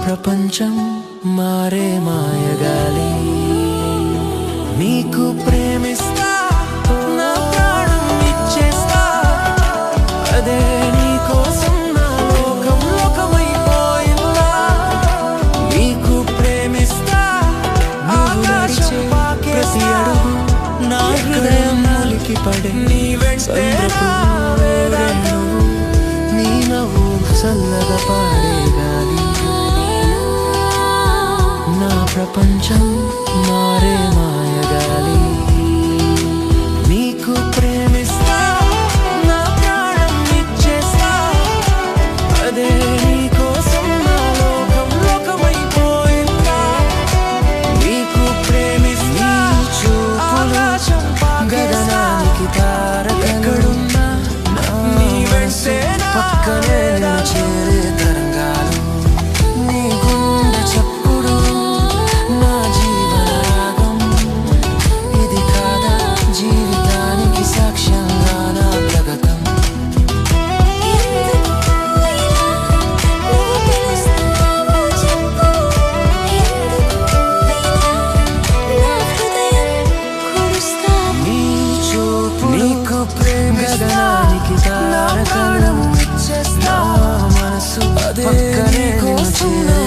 ప్రపంచం మారే మాయగాలి నీకు ప్రేమిస్తా నా ప్రాణం ఇచ్చేస్తా అదే నీ కోసం నా లోకం లోకమైపోయిందా నీకు ప్రేమిస్తా ఆకాశం ప్రతి అడుగు నా హృదయం మూలికి పడే నీ వెంటే నీ నవ్వు చల్లగా పాడే గాలి నా ప్రపంచం మారే మాయగాలి నీకు ప్రేమిస్తా నా ప్రాణం ఇచ్చేస్తా అదే నీ కోసం నా లోకం లోకమైపోయిందా నీకు ప్రేమిస్తా ఆకాశం గగనానికి తారకలున్నా నీ వెంటే పక్కనే చేరే తరంగాలు నీ గుండె చప్పుడు నా జీవనరాగం ఇది కాదా జీవితానికి సాక్ష్యంగా నా ప్రగతం నీ చూపు నీకు ప్రేమ గగనానికి తారకలు నా మనసు పక్కనే నిన్ను చేరే